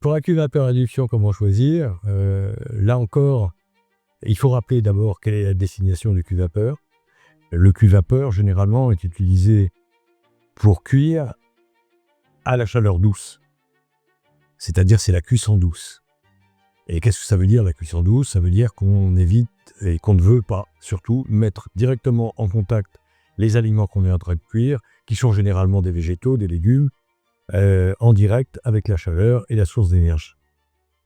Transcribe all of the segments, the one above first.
Pour un cuve vapeur induction, comment choisir? Là encore, il faut rappeler d'abord quelle est la destination du cuve vapeur. Le cuve vapeur, généralement, est utilisé pour cuire à la chaleur douce. C'est-à-dire, c'est la cuisson douce. Et qu'est-ce que ça veut dire, la cuisson douce? Ça veut dire qu'on évite et qu'on ne veut pas, surtout, mettre directement en contact les aliments qu'on est en train de cuire, qui sont généralement des végétaux, des légumes, en direct avec la chaleur et la source d'énergie.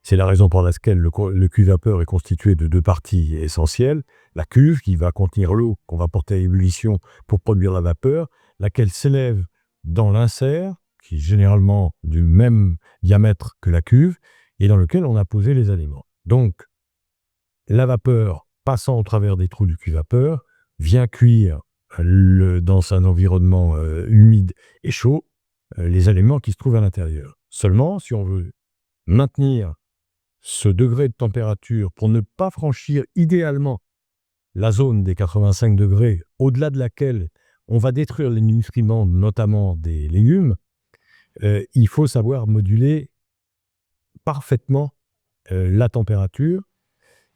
C'est la raison pour laquelle le cuve vapeur est constitué de 2 parties essentielles. La cuve, qui va contenir l'eau qu'on va porter à ébullition pour produire la vapeur, laquelle s'élève dans l'insert, qui est généralement du même diamètre que la cuve, et dans lequel on a posé les aliments. Donc, la vapeur, passant au travers des trous du cuve vapeur, vient cuire dans un environnement humide et chaud, les aliments qui se trouvent à l'intérieur. Seulement, si on veut maintenir ce degré de température pour ne pas franchir idéalement la zone des 85 degrés, au-delà de laquelle on va détruire les nutriments, notamment des légumes, il faut savoir moduler parfaitement la température.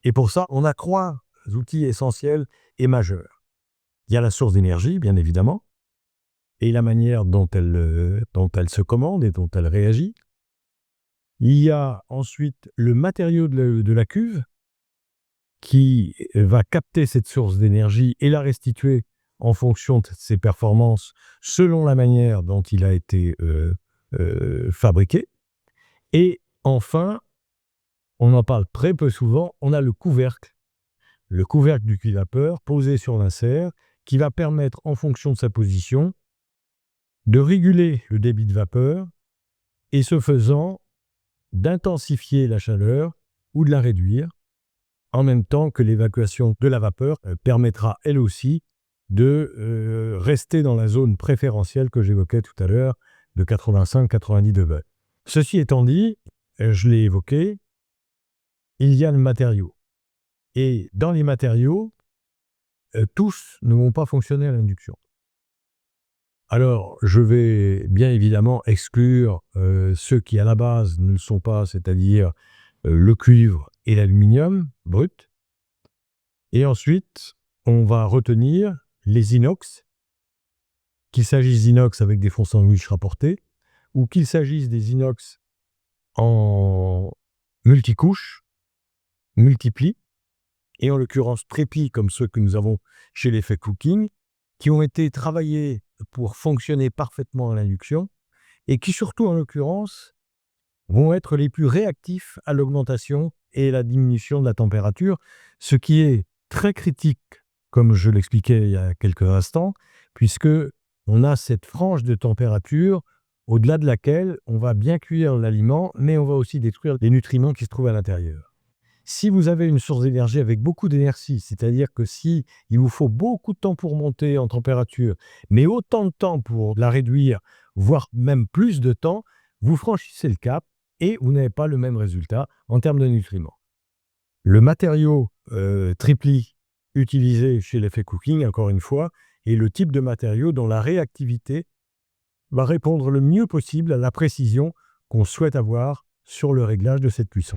Et pour ça, on a 3 outils essentiels et majeurs. Il y a la source d'énergie, bien évidemment, et la manière dont elle se commande et dont elle réagit. Il y a ensuite le matériau de la cuve qui va capter cette source d'énergie et la restituer en fonction de ses performances selon la manière dont il a été fabriqué. Et enfin, on en parle très peu souvent, on a le couvercle du cuve vapeur posé sur l'insert qui va permettre, en fonction de sa position, de réguler le débit de vapeur et, ce faisant, d'intensifier la chaleur ou de la réduire, en même temps que l'évacuation de la vapeur permettra, elle aussi, de rester dans la zone préférentielle que j'évoquais tout à l'heure, de 85-90 degrés. Ceci étant dit, je l'ai évoqué, il y a le matériau. Et dans les matériaux, tous ne vont pas fonctionner à l'induction. Alors, je vais bien évidemment exclure ceux qui à la base ne le sont pas, c'est-à-dire le cuivre et l'aluminium brut. Et ensuite, on va retenir les inox, qu'il s'agisse d'inox avec des fonds sandwich rapportés, ou qu'il s'agisse des inox en multicouches, multiplis, et en l'occurrence trépis comme ceux que nous avons chez l'effet cooking, qui ont été travaillés pour fonctionner parfaitement à l'induction, et qui surtout en l'occurrence vont être les plus réactifs à l'augmentation et la diminution de la température, ce qui est très critique, comme je l'expliquais il y a quelques instants, puisque on a cette frange de température au-delà de laquelle on va bien cuire l'aliment, mais on va aussi détruire les nutriments qui se trouvent à l'intérieur. Si vous avez une source d'énergie avec beaucoup d'énergie, c'est-à-dire que si il vous faut beaucoup de temps pour monter en température, mais autant de temps pour la réduire, voire même plus de temps, vous franchissez le cap et vous n'avez pas le même résultat en termes de nutriments. Le matériau tripli utilisé chez l'effet cooking, encore une fois, est le type de matériau dont la réactivité va répondre le mieux possible à la précision qu'on souhaite avoir sur le réglage de cette cuisson.